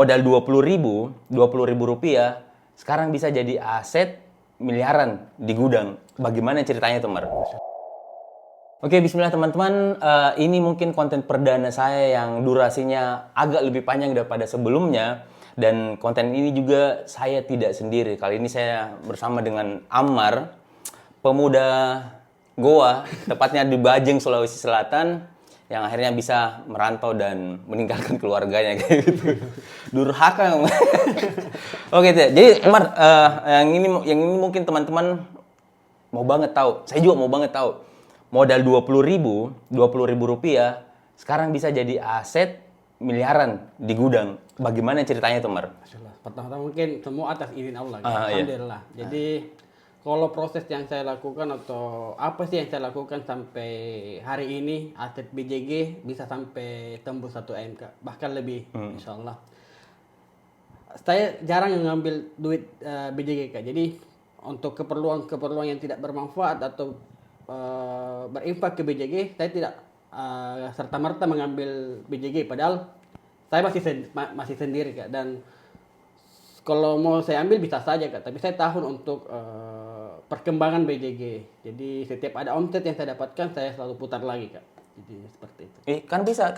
modal 20.000 rupiah sekarang bisa jadi aset miliaran di gudang. Bagaimana ceritanya tuh, Mar? Oke, bismillah teman-teman. Ini mungkin konten perdana saya yang durasinya agak lebih panjang daripada sebelumnya. Dan konten ini juga saya tidak sendiri. Kali ini saya bersama dengan Ammar, pemuda Goa, tepatnya di Bajeng, Sulawesi Selatan, yang akhirnya bisa merantau dan meninggalkan keluarganya kayak gitu. Durhaka. Oke, jadi Ammar, yang ini mungkin teman-teman mau banget tahu. Saya juga mau banget tahu. Modal 20.000 rupiah sekarang bisa jadi aset miliaran di gudang. Bagaimana ceritanya tuh, Mar? Pertama-tama mungkin semua atas izin Allah. Iya. Alhamdulillah. Jadi kalau proses yang saya lakukan atau apa sih yang saya lakukan sampai hari ini, aset BJG bisa sampai tembus 1 M, Kak. Bahkan lebih, insya Allah. Saya jarang ngambil duit BJG, Kak. Jadi untuk keperluan yang tidak bermanfaat atau berinfak ke BJG, saya tidak serta-merta mengambil BJG. Padahal saya masih sendiri, Kak. Dan kalau mau saya ambil bisa saja, Kak. Tapi saya tahu untuk perkembangan BJG. Jadi setiap ada omset yang saya dapatkan, saya selalu putar lagi, Kak. Jadi seperti itu. Kan bisa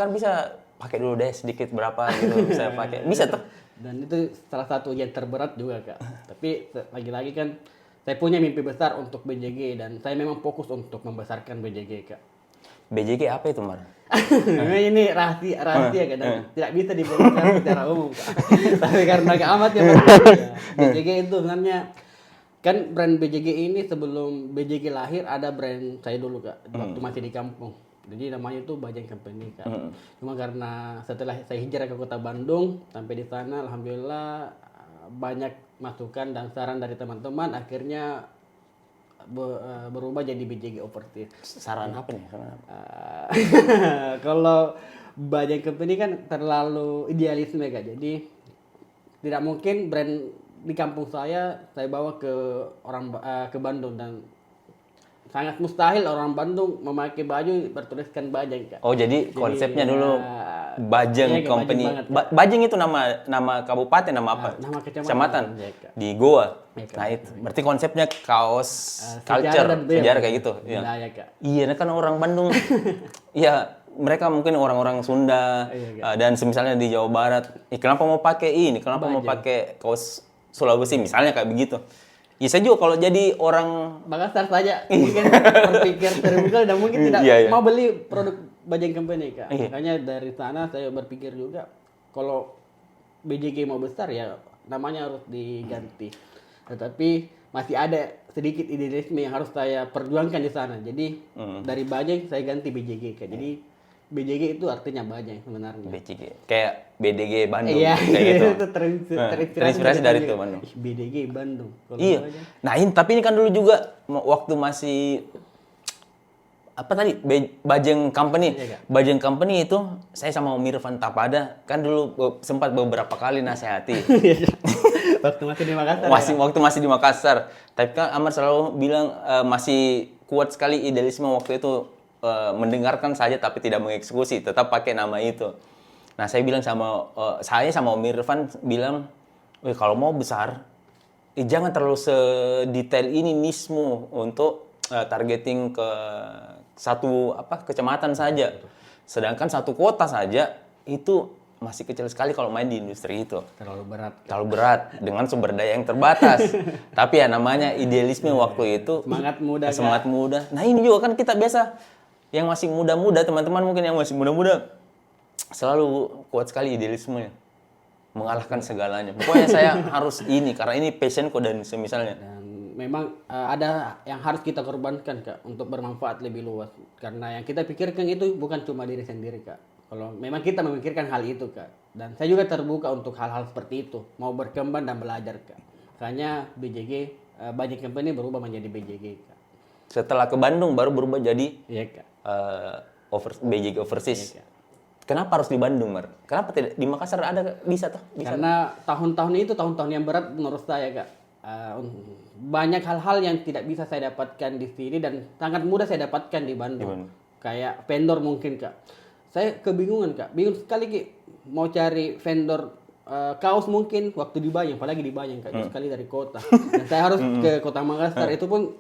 pakai dulu deh sedikit berapa gitu saya pakai. Bisa tuh. Dan itu salah satu yang terberat juga, Kak. Tapi lagi-lagi kan saya punya mimpi besar untuk BJG dan saya memang fokus untuk membesarkan BJG, Kak. BJG apa itu, Mar? Ini rahasia Kak, dan tidak bisa dibongkar secara umum, Kak. Tapi karena keamat ya, Mas. BJG itu sebenarnya kan brand BJG ini sebelum BJG lahir ada brand saya dulu, Kak, waktu masih di kampung. Jadi namanya itu Bajeng Company, Kak. Cuma karena setelah saya hijrah ke kota Bandung, sampai di sana alhamdulillah banyak masukan dan saran dari teman-teman, akhirnya berubah jadi BJG Overseas. Saran apa nih? Kalau Bajeng Company kan terlalu idealisme, Kak. Jadi tidak mungkin brand di kampung saya bawa ke Bandung, dan sangat mustahil orang Bandung memakai baju bertuliskan Bajeng, Kak. Oh, jadi konsepnya dulu Bajeng iya, Company. Bajeng banget, Bajeng itu nama kabupaten, nama apa? Nama Kecamatan. iya, Kak. Di Goa. Iya, Kak. Nah, itu. Berarti konsepnya kaos Sejarah dan budaya. sejarah kayak gitu. Iya. Budaya, Kak. Iya, kan orang Bandung. Iya, mereka mungkin orang-orang Sunda dan semisalnya di Jawa Barat. Kenapa mau pakai ini? Kenapa mau pakai kaos Sulawesi misalnya kayak begitu? Ya saya juga kalau jadi orang Makassar saja mungkin berpikir terbuka dan mungkin tidak mau beli produk Bajeng Company, Kak. Makanya dari sana saya berpikir juga kalau BJG mau besar ya namanya harus diganti. Tetapi masih ada sedikit idealisme yang harus saya perjuangkan di sana. Jadi dari Bajeng saya ganti BJG, Kak. Jadi BJG itu artinya Bajeng sebenarnya. BJG kayak BDG Bandung Iya, kayak gitu. itu terinspirasi dari itu Bandung. BDG Bandung. Iya. Nah, tapi ini kan dulu juga waktu masih apa tadi Bajeng Company. Bajeng Company itu saya sama Om Irfan Tapada kan dulu sempat beberapa kali nasihati. Waktu masih di Makassar. Waktu masih di Makassar. Tapi kan Ammar selalu bilang masih kuat sekali idealisme waktu itu, mendengarkan saja tapi tidak mengeksekusi, tetap pakai nama itu. Nah, saya bilang saya sama Om Irfan bilang, kalau mau besar, jangan terlalu sedetail ini nismu untuk targeting ke satu kecamatan saja. Sedangkan satu kota saja itu masih kecil sekali kalau main di industri itu. Terlalu berat dengan sumber daya yang terbatas. Tapi ya namanya idealisme waktu itu. Semangat muda. Nah, ini juga kan kita biasa yang masih muda-muda, teman-teman mungkin yang masih muda-muda selalu kuat sekali idealismenya. Mengalahkan segalanya. Pokoknya saya harus ini karena ini passionku dan semisalnya. Dan memang ada yang harus kita korbankan, Kak, untuk bermanfaat lebih luas. Karena yang kita pikirkan itu bukan cuma diri sendiri, Kak. Kalau memang kita memikirkan hal itu, Kak. Dan saya juga terbuka untuk hal-hal seperti itu, mau berkembang dan belajar, Kak. Makanya BJG Bajeng Company berubah menjadi BJG, Kak. Setelah ke Bandung baru berubah jadi Kak. BJG Overseas. Kak. Kenapa harus di Bandung, Mar? Kenapa tidak di Makassar ada bisa? Karena tahun-tahun itu tahun-tahun yang berat menurut saya, Kak. Banyak hal-hal yang tidak bisa saya dapatkan di sini dan sangat mudah saya dapatkan di Bandung. Kayak vendor mungkin, Kak. Saya kebingungan, Kak. Bingung sekali, Ki. Mau cari vendor kaos mungkin waktu di Bayang, apalagi di Bayang Kak, sekali dari kota. Dan saya harus ke Kota Makassar, itu pun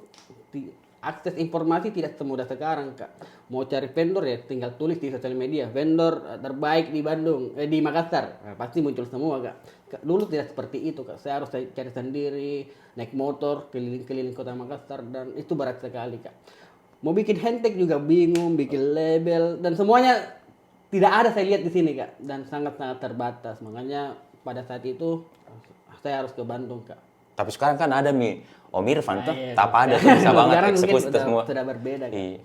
akses informasi tidak semudah sekarang Kak. Mau cari vendor ya tinggal tulis di sosial media, vendor terbaik di Bandung, di Makassar. Nah, pasti muncul semua Kak. Dulu tidak seperti itu Kak. Saya harus cari sendiri, naik motor keliling-keliling Kota Makassar, dan itu berat sekali Kak. Mau bikin handtag juga bingung, bikin label, dan semuanya tidak ada saya lihat di sini Kak, dan sangat-sangat terbatas. Makanya pada saat itu saya harus ke Bandung Kak. Tapi sekarang kan ada Om Irfan tuh, Iya, tak ada tuh, bisa banget sekarang mungkin eksekusi itu semua. sudah berbeda Kak. Iya.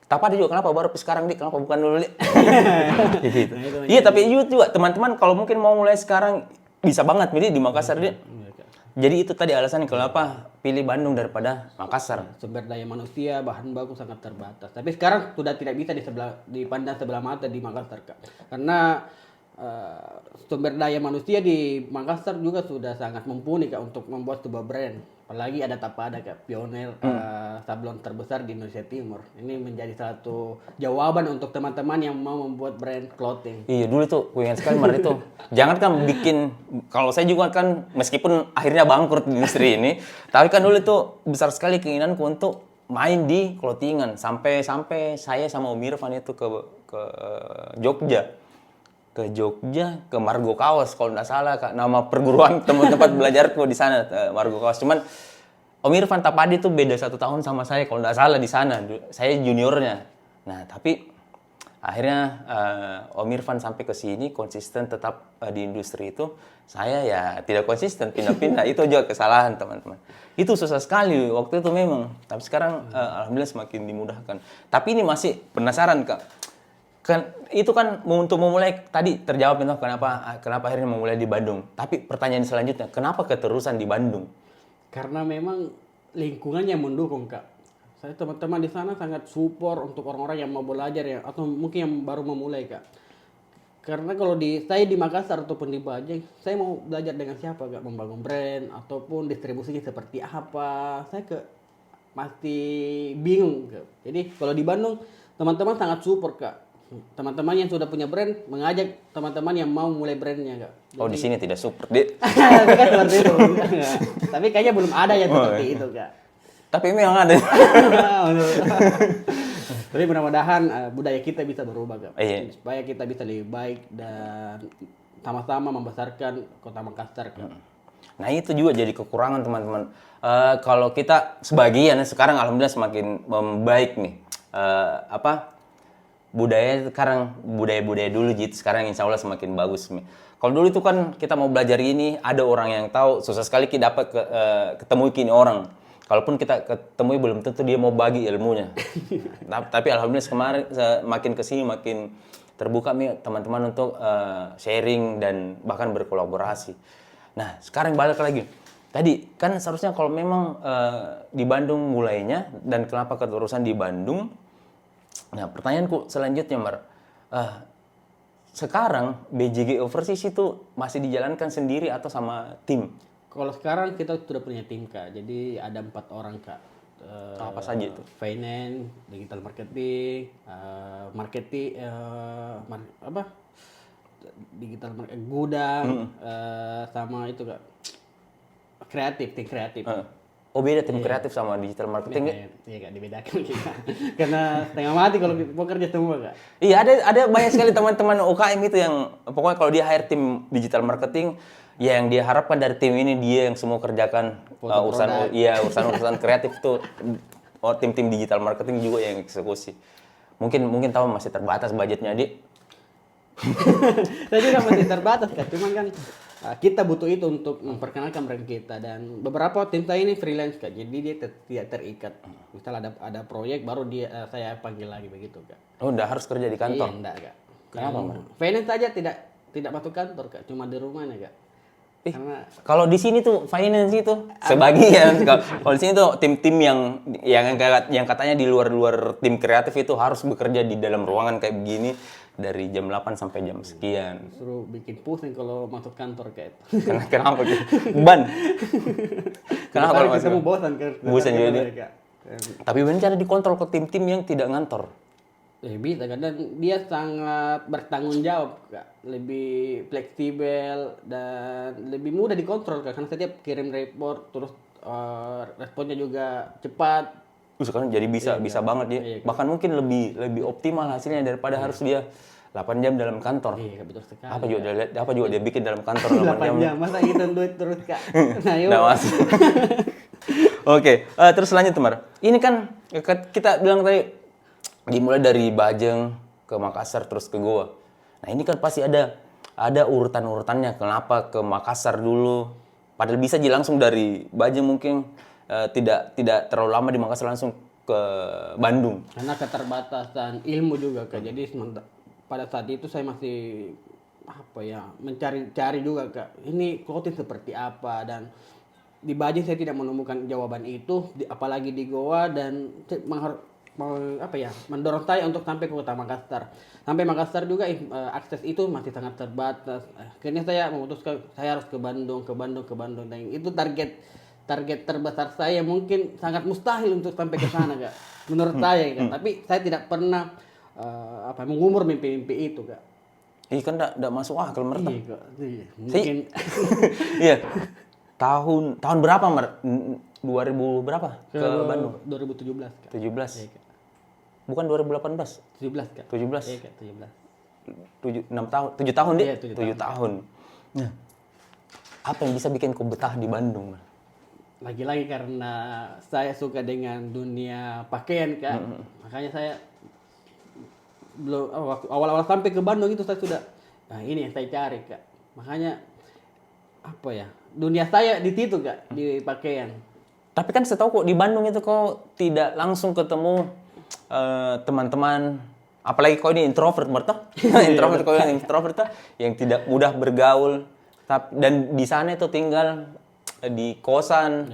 Tak ada juga, kenapa baru sekarang Dik, kenapa bukan dulu Dik? Gitu. Nah, itu Iya, tapi juga teman-teman kalau mungkin mau mulai sekarang bisa banget milih di Makassar Dik. Iya, Kak. Jadi itu tadi alasannya kenapa pilih Bandung daripada Makassar. Sumber daya manusia, bahan baku sangat terbatas. Tapi sekarang sudah tidak bisa dipandang sebelah mata di Makassar Kak. Karena sumber daya manusia di Makassar juga sudah sangat mumpuni Kak untuk membuat sebuah brand. Apalagi ada Tapada Kak, pionir sablon terbesar di Indonesia Timur. Ini menjadi satu jawaban untuk teman-teman yang mau membuat brand clothing. Iya, dulu tuh gue ingat sekali Mar itu. Jangan kan bikin, kalau saya juga kan meskipun akhirnya bangkrut di industri ini, tapi kan dulu tuh besar sekali keinginanku untuk main di clothingan. Sampai saya sama Om Irfan itu ke Jogja. Ke Jogja, ke Margo Kaos kalau nggak salah Kak. Nama perguruan tempat belajarku di sana, Margo Kaos. Cuman Om Irfan Tapadi tuh beda 1 tahun sama saya kalau nggak salah di sana. Saya juniornya. Nah, tapi akhirnya Om Irfan sampai ke sini konsisten tetap di industri itu. Saya ya tidak konsisten, pindah-pindah. Itu juga kesalahan teman-teman. Itu susah sekali waktu itu memang. Tapi sekarang alhamdulillah semakin dimudahkan. Tapi ini masih penasaran Kak. Itu kan untuk memulai tadi terjawab itu kenapa akhirnya memulai di Bandung. Tapi pertanyaan selanjutnya, kenapa keterusan di Bandung? Karena memang lingkungannya mendukung Kak. Saya teman-teman di sana sangat support untuk orang-orang yang mau belajar ya, atau mungkin yang baru memulai Kak. Karena kalau saya di Makassar ataupun di Bajeng, saya mau belajar dengan siapa Kak, membangun brand ataupun distribusinya seperti apa. Saya masih bingung Kak. Jadi kalau di Bandung teman-teman sangat support Kak. Teman-teman yang sudah punya brand mengajak teman-teman yang mau mulai brandnya Kak. Oh, di sini tidak support Dik. Bukan seperti itu. Tapi kayaknya belum ada yang seperti itu Kak. Tapi memang ada. Tapi mudah-mudahan budaya kita bisa berubah Kak. Iya. Supaya kita bisa lebih baik dan sama-sama membesarkan Kota Makassar Kak. Nah, itu juga jadi kekurangan teman-teman. Kalau kita sebagian sekarang alhamdulillah semakin membaik nih. Budaya sekarang, budaya dulu gitu, sekarang insya Allah semakin bagus. Kalau dulu itu kan kita mau belajar ini, ada orang yang tahu, susah sekali kita dapat ketemu kini orang. Kalaupun kita ketemu belum tentu dia mau bagi ilmunya. Tapi alhamdulillah kemarin makin kesini makin terbuka nih teman-teman untuk sharing dan bahkan berkolaborasi. Nah, sekarang balik lagi. Tadi kan seharusnya kalau memang di Bandung mulainya dan kenapa keterusan di Bandung. Nah, pertanyaanku selanjutnya, Mar. Sekarang BJG Overseas itu masih dijalankan sendiri atau sama tim? Kalau sekarang kita sudah punya tim Kak. Jadi ada 4 orang Kak. Apa saja itu? Finance, digital marketing, digital marketing, gudang, sama itu Kak. Tim kreatif. Oh, beda tim kreatif sama digital marketing. Iya Kak, dibedakan kita. Karena setengah mati kalau bekerja semua Kak. Iya, ada banyak sekali teman-teman UKM itu yang pokoknya kalau dia hire tim digital marketing, ya yang dia harapkan dari tim ini dia yang semua kerjakan urusan kreatif itu. Oh, tim-tim digital marketing juga yang eksekusi. Mungkin tahu masih terbatas budgetnya, Dik. Saya juga masih terbatas Kak. Cuman kan kita butuh itu untuk memperkenalkan brand kita, dan beberapa tim saya ini freelance Kak. Jadi dia tidak terikat. Misal ada proyek baru saya panggil lagi begitu Kak. Oh, udah harus kerja di kantor. Iya, enggak Kak. Kenapa, Mar? Finance saja tidak masuk kantor Kak, cuma di rumahnya Kak. Karena kalau di sini tuh finance itu sebagian. Kalau di sini tuh tim-tim yang katanya di luar tim kreatif itu harus bekerja di dalam ruangan kayak begini dari jam 8 sampai jam sekian. suruh bikin pusing kalau masuk kantor kayak itu. Kenapa gitu? Ban. Kenapa kalau masuk? Ketemu bosan kan? Bosan juga dia. Kak. Tapi benar cara dikontrol ke tim-tim yang tidak ngantor. Bisa kan, dan dia sangat bertanggung jawab Kak. Lebih fleksibel dan lebih mudah dikontrol Kak. Karena setiap kirim report terus responnya juga cepat. Sekarang jadi bisa banget ya. Iya, Bahkan mungkin lebih optimal hasilnya daripada harus dia 8 jam dalam kantor. Iya, betul sekali. Apa juga dia bikin dalam kantor 8 jam. 8 jam masa hitung duit terus Kak. Nah, yuk. Nggak masuk. Oke, terus lanjut Mar. Ini kan kita bilang tadi dimulai dari Bajeng ke Makassar terus ke Goa. Nah ini kan pasti ada urutan-urutannya. Kenapa ke Makassar dulu? Padahal bisa aja langsung dari Bajeng mungkin tidak terlalu lama di Makassar langsung ke Bandung. Karena keterbatasan ilmu juga Kak. Jadi pada saat itu saya masih mencari juga Kak. Ini clothing seperti apa, dan di Bajeng saya tidak menemukan jawaban itu, apalagi di Goa, dan mendorong saya untuk sampai ke kota Makassar. Sampai Makassar juga akses itu masih sangat terbatas. Akhirnya saya memutuskan saya harus ke Bandung. Dan itu target terbesar saya, mungkin sangat mustahil untuk sampai ke sana Kak. Menurut saya Kak. Tapi saya tidak pernah mengumur mimpi-mimpi itu Kak. Iya kan enggak masuk akal mereka. Iya Kak. Mungkin iya. Tahun berapa Mar? 2000 berapa ke Bandung? 2017 Kak. 17. Iya, Kak. Bukan 2018. 17 Kak. 17. Iya Kak, 17. 6 tahun, 7 tahun deh. Iya, 7 tahun. Nah, apa yang bisa bikin kau betah di Bandung? Lagi-lagi karena saya suka dengan dunia pakaian Kak. Makanya saya waktu awal-awal sampai ke Bandung itu saya sudah, nah ini yang saya cari Kak. Makanya dunia saya di situ Kak, di pakaian. Tapi kan setahu kok di Bandung itu kau tidak langsung ketemu teman-teman, apalagi kau ini introvert merta. introvert yang tidak mudah bergaul. Dan di sana itu tinggal di kosan.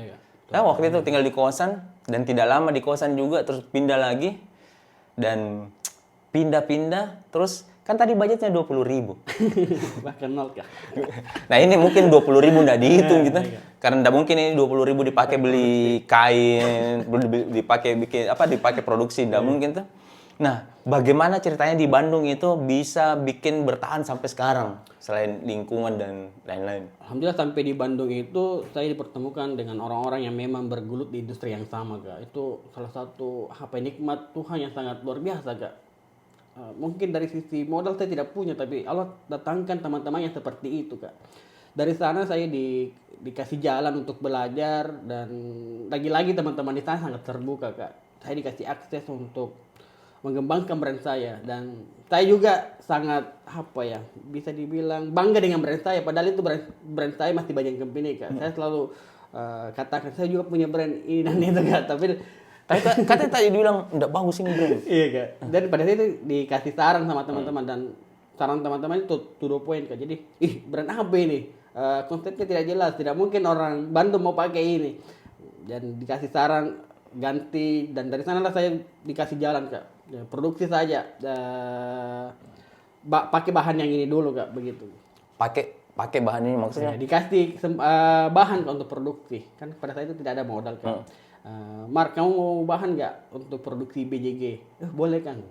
Nah, waktu itu tinggal di kosan dan tidak lama di kosan juga, terus pindah lagi dan pindah terus kan tadi budgetnya 20.000. Bahkan 0 Kak. Nah ini mungkin 20.000 nggak dihitung gitu, karena nggak mungkin ini 20.000 dipakai beli kain, dipakai produksi, nggak mungkin tuh. Nah bagaimana ceritanya di Bandung itu bisa bikin bertahan sampai sekarang selain lingkungan dan lain-lain? Alhamdulillah sampai di Bandung itu saya dipertemukan dengan orang-orang yang memang bergelut di industri yang sama Kak. Itu salah satu nikmat Tuhan yang sangat luar biasa Kak. Mungkin dari sisi modal saya tidak punya, tapi Allah datangkan teman-teman yang seperti itu Kak. Dari sana saya dikasih jalan untuk belajar, dan lagi-lagi teman-teman di sana sangat terbuka Kak. Saya dikasih akses untuk mengembangkan brand saya, dan saya juga sangat bisa dibilang bangga dengan brand saya, padahal itu brand saya masih banyak company Kak. Saya selalu katakan saya juga punya brand ini dan itu Kak, tapi katanya tadi dibilang enggak bagus ini brand. Iya Kak. Dan pada saat itu dikasih saran sama teman-teman, dan saran teman-teman itu to the point Kak. Jadi, brand apa ini? Konsepnya tidak jelas, tidak mungkin orang Bandung mau pakai ini. Dan dikasih saran ganti, dan dari sanalah saya dikasih jalan Kak. Ya, produksi saja. Pakai bahan yang ini dulu Kak, begitu. Pakai bahan ini maksudnya? Ya, dikasih bahan Kak untuk produksi. Kan pada saat itu tidak ada modal Kak. Mark, kamu mau bahan nggak untuk produksi BJG? Boleh kan.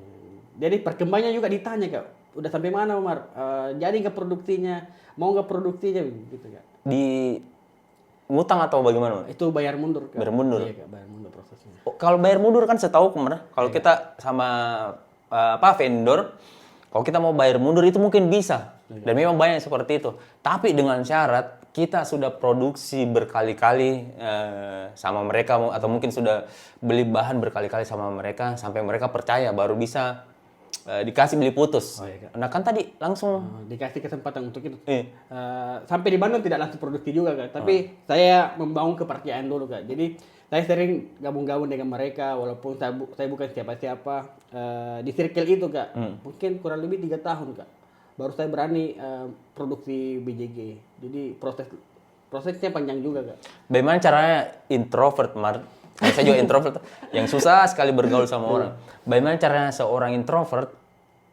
Jadi perkembangannya juga ditanya Kak. Udah sampai mana Mar? Jadi nggak produksinya? Mau nggak produksinya? Gitu Kak. Di ngutang atau bagaimana? Itu bayar mundur Kak. Bayar mundur? Iya Kak, bayar mundur prosesnya. Kalau bayar mundur kan setahu kemarin. Kalau kita sama vendor, kalau kita mau bayar mundur itu mungkin bisa. Dan memang banyak seperti itu. Tapi dengan syarat kita sudah produksi berkali-kali sama mereka, atau mungkin sudah beli bahan berkali-kali sama mereka sampai mereka percaya, baru bisa dikasih beli putus. Iya, Kak. Nah kan tadi langsung dikasih kesempatan untuk itu. Sampai di Bandung tidak langsung produksi juga Kak, tapi saya membangun kepercayaan dulu Kak. Jadi saya sering gabung-gabung dengan mereka, walaupun saya bukan siapa-siapa di circle itu Kak. Mungkin kurang lebih 3 tahun Kak, baru saya berani produksi BJG. Jadi prosesnya panjang juga Kak. Bagaimana caranya introvert, Mar? Saya juga introvert yang susah sekali bergaul sama orang. Bagaimana caranya seorang introvert,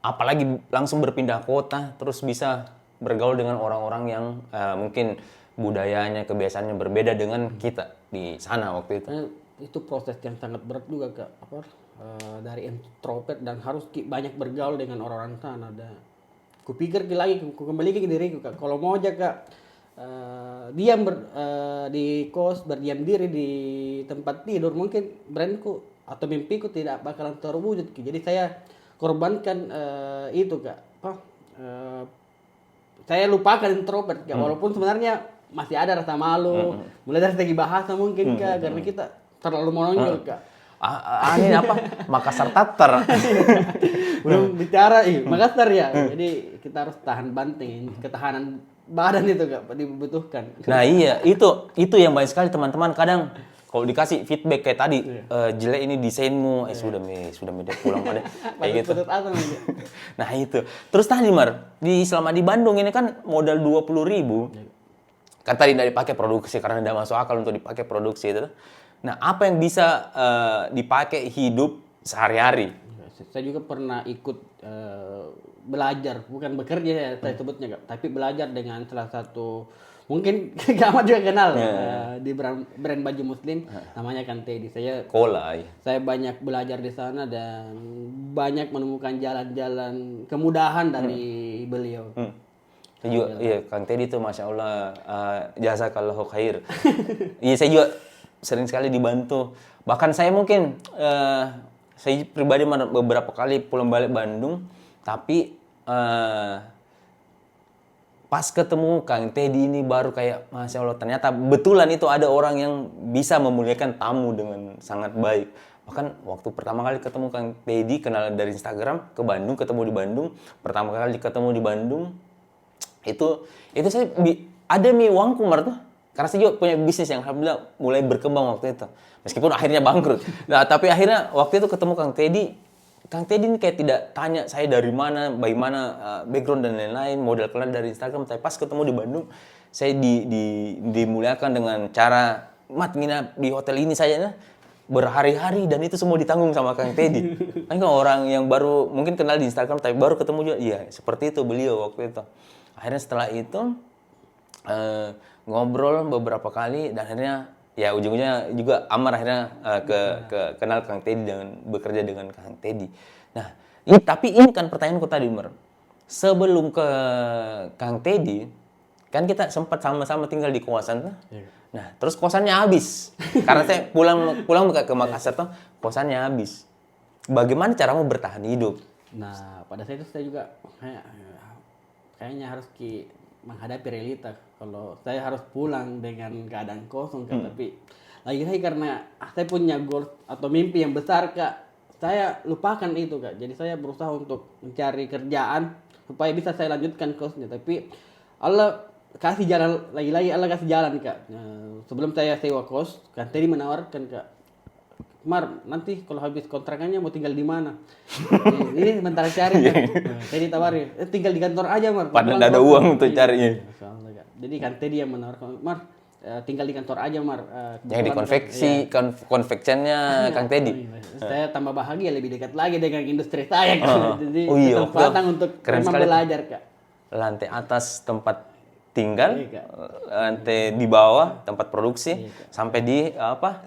apalagi langsung berpindah kota, terus bisa bergaul dengan orang-orang yang mungkin budayanya, kebiasaannya berbeda dengan kita di sana waktu itu? Itu proses yang sangat berat juga Kak. dari introvert dan harus banyak bergaul dengan orang-orang sana. Dan kupikir lagi, ku kembali ke diriku Kak. Kalau mau aja Kak diam di kos, berdiam diri di tempat tidur, mungkin brandku atau mimpiku tidak bakalan terwujud. Jadi saya korbankan itu Kak. Saya lupakan introvert Kak. Walaupun sebenarnya masih ada rasa malu, mulai dari segi bahasa mungkin Kak, karena kita terlalu menonjol Kak. Ini apa? Makassar Tatar. Belum bicara, Makassar ya. Jadi kita harus tahan banting, ketahanan badan itu Kak dibutuhkan. Nah iya, itu yang banyak sekali teman-teman kadang kalau dikasih feedback kayak tadi, jelek ini desainmu, sudah udah pulang pada kayak gitu. Nah itu. Terus tadi Mar, selama di Bandung ini kan modal 20.000. Kan tadi tidak dipakai produksi karena tidak masuk akal untuk dipakai produksi itu. Nah, apa yang bisa dipakai hidup sehari-hari? Saya juga pernah ikut belajar, bukan bekerja ya saya sebutnya Kak, tapi belajar dengan salah satu, mungkin Gamat juga kenal di brand baju muslim, namanya kan Teddy. Saya banyak belajar di sana dan banyak menemukan jalan-jalan kemudahan dari beliau. Saya juga, iya Kang Teddy itu Masya Allah, jazakallahu khair. Iya saya juga sering sekali dibantu. Bahkan saya mungkin, saya pribadi beberapa kali pulang balik Bandung, tapi pas ketemu Kang Teddy ini baru kayak Masya Allah, ternyata betulan itu ada orang yang bisa memuliakan tamu dengan sangat baik. Bahkan waktu pertama kali ketemu Kang Teddy, kenal dari Instagram, ke Bandung, ketemu di Bandung, pertama kali ketemu di Bandung, itu saya ada uangku tuh. Karena saya juga punya bisnis yang alhamdulillah mulai berkembang waktu itu. Meskipun akhirnya bangkrut. Nah, tapi akhirnya waktu itu ketemu Kang Teddy ini kayak tidak tanya saya dari mana, bagaimana background dan lain-lain, modal kenal dari Instagram. Tapi pas ketemu di Bandung, saya dimuliakan dengan cara, Mat nginap di hotel ini saja berhari-hari dan itu semua ditanggung sama Kang Teddy. Kan orang yang baru mungkin kenal di Instagram tapi baru ketemu juga, iya seperti itu beliau waktu itu. Akhirnya setelah itu ngobrol beberapa kali dan akhirnya ya ujung-ujungnya juga Amar akhirnya ke kenal Kang Teddy dan bekerja dengan Kang Teddy. Nah, tapi ini kan pertanyaanku tadi, Mer. Sebelum ke Kang Teddy, kan kita sempat sama-sama tinggal di kosan tuh. Nah, terus kosannya habis. Karena saya pulang ke Makassar tuh, kosannya habis. Bagaimana caramu bertahan hidup? Nah, pada saat itu saya juga kayaknya harus menghadapi realita. Kalau saya harus pulang dengan keadaan kosong Kak, tapi lagi-lagi karena saya punya goal atau mimpi yang besar Kak, saya lupakan itu Kak. Jadi saya berusaha untuk mencari kerjaan supaya bisa saya lanjutkan kosnya. Tapi Allah kasih jalan, lagi-lagi Allah kasih jalan Kak. Sebelum saya sewa kos, kan tadi menawarkan Kak, Mar, nanti kalau habis kontrakannya mau tinggal di mana? Ini sementara cari kan. Teddy tawarin, tinggal di kantor aja Mar. Padahal ada uang untuk carinya. Jadi kan Teddy yang menawarkan, Mar, tinggal di kantor aja Mar. Yang di konveksinya Kang Teddy. Saya tambah bahagia, lebih dekat lagi dengan industri saya kan. Jadi kesempatan untuk memang belajar Kak. Lantai atas tempat tinggal, lantai di bawah tempat produksi, sampai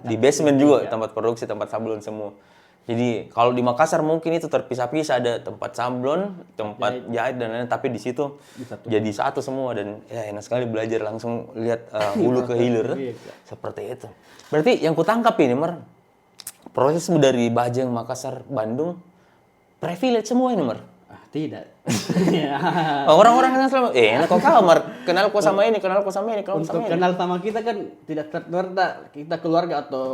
di basement juga tempat produksi, tempat sablon semua. Jadi kalau di Makassar mungkin itu terpisah-pisah, ada tempat sablon, tempat jahit dan lain-lain, tapi di situ jadi satu semua dan ya enak sekali belajar langsung lihat hulu ke hilir seperti itu. Berarti yang kutangkap ini Mer, prosesmu dari Bajeng, Makassar, Bandung, privilege semua ini Mer. Tidak. Orang-orang yang selalu, kok kamar, kenal kok sama ini, kenal kok sama ini, kenal sama ini. Untuk kenal sama kita kan tidak serta kita keluarga atau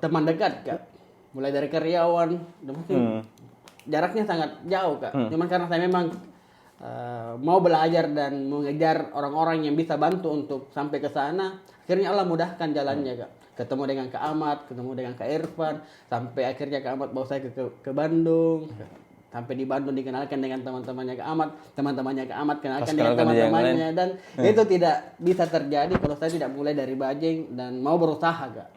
teman dekat Kak. Mulai dari karyawan, mungkin jaraknya sangat jauh Kak. Cuman karena saya memang mau belajar dan mengejar orang-orang yang bisa bantu untuk sampai ke sana, akhirnya Allah mudahkan jalannya Kak. Ketemu dengan Kak Ahmad, ketemu dengan Kak Irfan, sampai akhirnya Kak Ahmad bawa saya ke Bandung. Sampai di Bandung dikenalkan dengan teman-temannya Kak Ahmad, teman-temannya Kak Ahmad kenalkan dengan teman-temannya, dan itu tidak bisa terjadi kalau saya tidak mulai dari Bajeng dan mau berusaha Kak.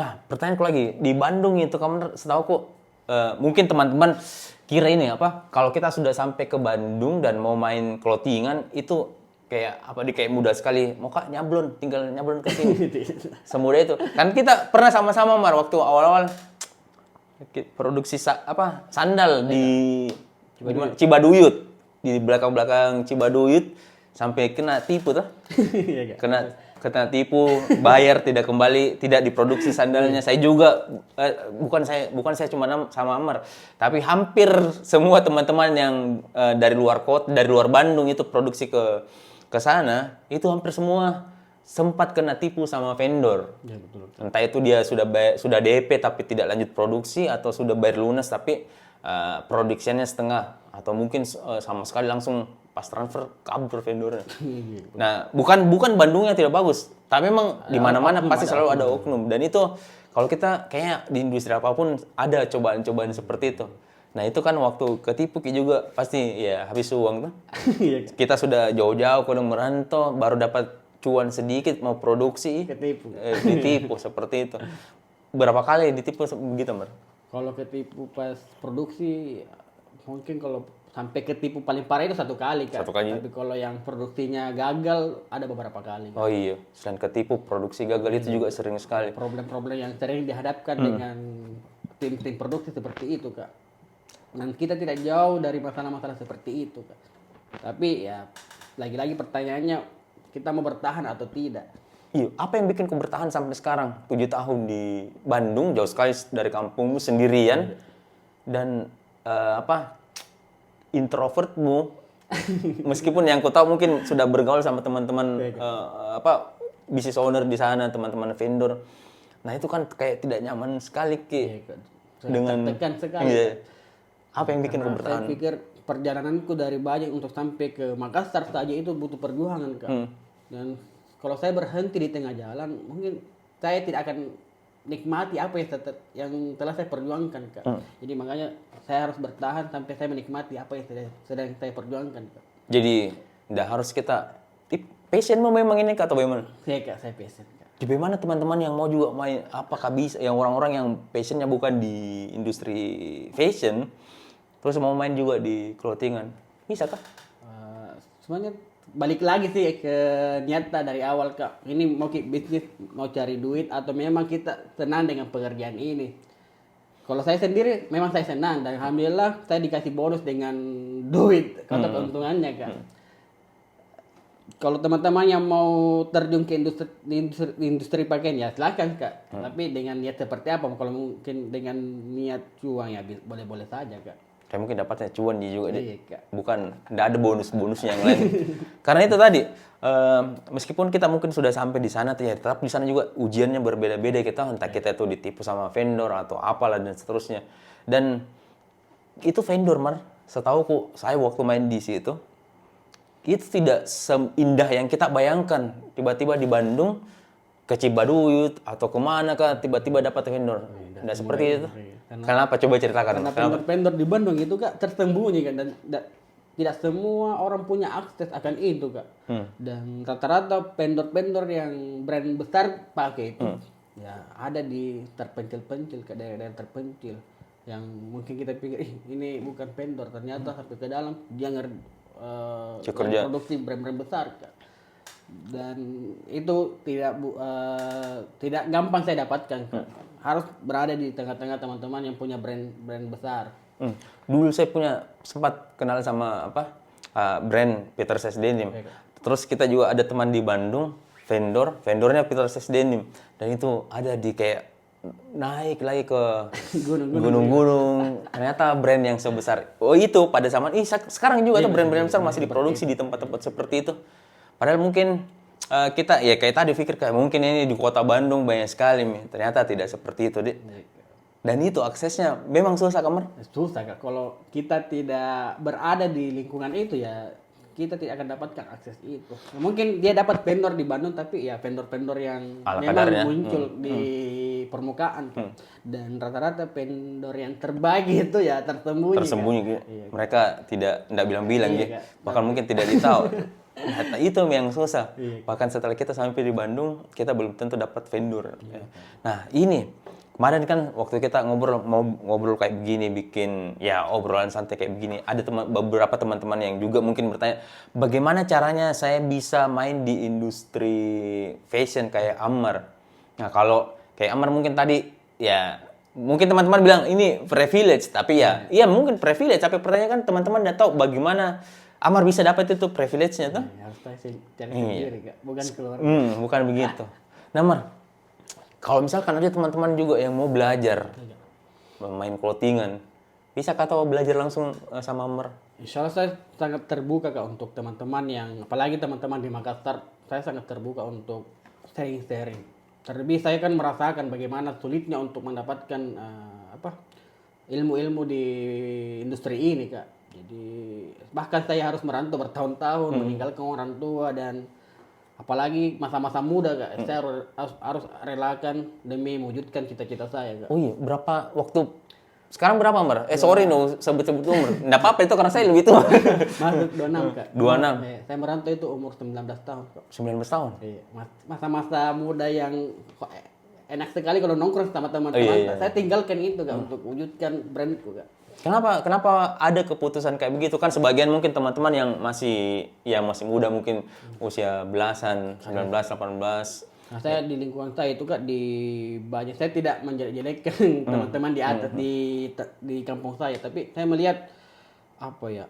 Nah, pertanyaanku lagi, di Bandung itu kamu setahu kok mungkin teman-teman kira ini apa? Kalau kita sudah sampai ke Bandung dan mau main clothingan itu kayak mudah sekali. Mau Kak nyablon, tinggal nyablon ke sini. Semudah itu. Kan kita pernah sama-sama Mar waktu awal-awal Produksi sandal di Cibaduyut, di belakang Cibaduyut sampai kena tipu tuh. Iya, Kak. Kena tipu, bayar tidak kembali, tidak diproduksi sandalnya. Saya juga bukan saya cuma sama Amar, tapi hampir semua teman-teman yang dari luar kota, dari luar Bandung itu produksi ke sana, itu hampir semua sempat kena tipu sama vendor. Ya, betul. Entah itu dia sudah DP tapi tidak lanjut produksi, atau sudah bayar lunas tapi produksinya setengah, atau mungkin sama sekali langsung pas transfer kabur vendornya. Nah, bukan Bandungnya tidak bagus, tapi memang di mana-mana pasti selalu ada oknum. Dan itu kalau kita kayaknya di industri apapun ada cobaan-cobaan seperti itu. Nah, itu kan waktu ketipu juga pasti ya habis uang tuh. Kita sudah jauh-jauh kadang merantau, baru dapat cuan sedikit mau produksi, ditipu seperti itu. Berapa kali ditipu begitu, Mar? Kalau ketipu pas produksi, mungkin kalau sampai ketipu paling parah itu 1 kali, Kak. Satu kali. Tapi kalau yang produksinya gagal ada beberapa kali. Oh iya, selain ketipu, produksi gagal itu juga sering sekali. Problem-problem yang sering dihadapkan dengan tim-tim produksi seperti itu, Kak. Dan kita tidak jauh dari masalah-masalah seperti itu, Kak. Tapi ya lagi-lagi pertanyaannya, kita mau bertahan atau tidak? Iya, apa yang bikin kau bertahan sampai sekarang? 7 tahun di Bandung, jauh sekali dari kampungmu, sendirian. Dan introvertmu, meskipun yang kau tahu mungkin sudah bergaul sama teman-teman business owner di sana, teman-teman vendor. Nah, itu kan kayak tidak nyaman sekali, Ki. Dengan tekan sekali. Iya. Apa yang bikin kau bertahan? Saya pikir perjalananku dari Banyak untuk sampai ke Makassar saja itu butuh perjuangan, Kak. Dan kalau saya berhenti di tengah jalan, mungkin saya tidak akan nikmati apa yang telah saya perjuangkan, Kak. Jadi makanya saya harus bertahan sampai saya menikmati apa yang sedang saya perjuangkan, Kak. Jadi, tidak harus kita passionmu memang ini, Kak, atau bagaimana? Saya passion, Kak. Di bagaimana teman-teman yang mau juga main, apakah bisa, yang orang-orang yang passionnya bukan di industri fashion, terus mau main juga di clothingan, bisa kah? Sebenarnya balik lagi sih ke niatnya dari awal, Kak. Ini mau bisnis, mau cari duit, atau memang kita senang dengan pekerjaan ini. Kalau saya sendiri memang saya senang, dan alhamdulillah saya dikasih bonus dengan duit atau keuntungannya, Kak. Kalau teman-teman yang mau terjun ke industri pakaian ya silakan, Kak. Tapi dengan niat seperti apa? Kalau mungkin dengan niat cuan ya boleh-boleh saja, Kak. Kayak mungkin dapatnya cuan juga deh. Iya, Kak. Bukan, tidak ada bonus-bonusnya yang lain. Karena itu tadi, meskipun kita mungkin sudah sampai di sana, ya tetap di sana juga ujiannya berbeda-beda. Entah kita itu ditipu sama vendor atau apalah dan seterusnya. Dan itu vendor, Mar. Setahuku, saya waktu main di situ, itu tidak seindah yang kita bayangkan. Tiba-tiba di Bandung, ke Cibaduyut atau kemana kah, tiba-tiba dapat vendor. Tidak seperti itu. Kenapa? Coba ceritakan. Karena vendor-vendor di Bandung itu, Kak, tersembunyi, kan, dan tidak semua orang punya akses akan itu, Kak. Dan rata-rata vendor-vendor yang brand besar pakai itu ya ada di terpencil-pencil, ke daerah-daerah terpencil yang mungkin kita pikir ini bukan vendor, ternyata sampai ke dalam dia produksi brand-brand besar, Kak. Dan itu tidak gampang saya dapatkan, Kak. Harus berada di tengah-tengah teman-teman yang punya brand besar. Dulu saya sempat kenal sama brand Peter Says Denim. Terus kita juga ada teman di Bandung, vendornya Peter Says Denim, dan itu ada di kayak naik lagi ke gunung-gunung. Ternyata brand yang sebesar itu pada zaman sekarang juga tuh brand-brand besar masih diproduksi di tempat-tempat seperti itu. Padahal mungkin kita ya kayak tadi pikir kayak mungkin ini di kota Bandung banyak sekali, ternyata tidak seperti itu, Dik. Dan itu aksesnya memang susah, Kamar. Susah, Kak. Kalau kita tidak berada di lingkungan itu ya kita tidak akan dapatkan akses itu. Mungkin dia dapat vendor di Bandung, tapi ya vendor-vendor yang memang muncul di permukaan, Kak. Dan rata-rata vendor yang terbaik itu ya tersembunyi, Kak. Mereka tidak bilang-bilang, ya. Bahkan mungkin tidak ditahu. Nah, itu yang susah. Bahkan setelah kita sampai di Bandung, kita belum tentu dapat vendor. Nah, ini kemarin kan waktu kita ngobrol kayak begini, bikin ya obrolan santai kayak begini, ada beberapa teman-teman yang juga mungkin bertanya, bagaimana caranya saya bisa main di industri fashion kayak Ammar. Nah, kalau kayak Ammar mungkin tadi ya mungkin teman-teman bilang ini privilege, tapi ya, iya mungkin privilege. Tapi pertanyaan kan teman-teman udah tahu bagaimana Amar bisa dapat itu privilege-nya tuh. Harus cari sendiri Kak, bukan keluar. Bukan begitu. Nah, Mar, kalau misalkan ada teman-teman juga yang mau belajar main clothingan, bisa kata belajar langsung sama Amar? Insya Allah saya sangat terbuka Kak untuk teman-teman yang, apalagi teman-teman di Makassar, saya sangat terbuka untuk sharing-sharing. Terlebih saya kan merasakan bagaimana sulitnya untuk mendapatkan ilmu-ilmu di industri ini Kak. Jadi bahkan saya harus merantau bertahun-tahun, meninggalkan orang tua, dan apalagi masa-masa muda Kak. Saya harus relakan demi mewujudkan cita-cita saya Kak. Oh iya, berapa waktu? Sekarang berapa, Mar? Sorry sebut-sebut umur. Nggak apa-apa itu karena saya lebih tua. Masuk 26 Kak. 26. Saya merantau itu umur 19 tahun Kak. 19 tahun? Iya, masa-masa muda yang kok enak sekali kalau nongkrong sama teman-teman. Saya tinggalkan itu Kak untuk wujudkan brandku Kak. Kenapa ada keputusan kayak begitu? Kan sebagian mungkin teman-teman yang masih muda, mungkin usia belasan, 19, 18. Nah, saya di lingkungan saya itu Kak, banyak saya tidak menjelek-jelekan teman-teman di atas di kampung saya, tapi saya melihat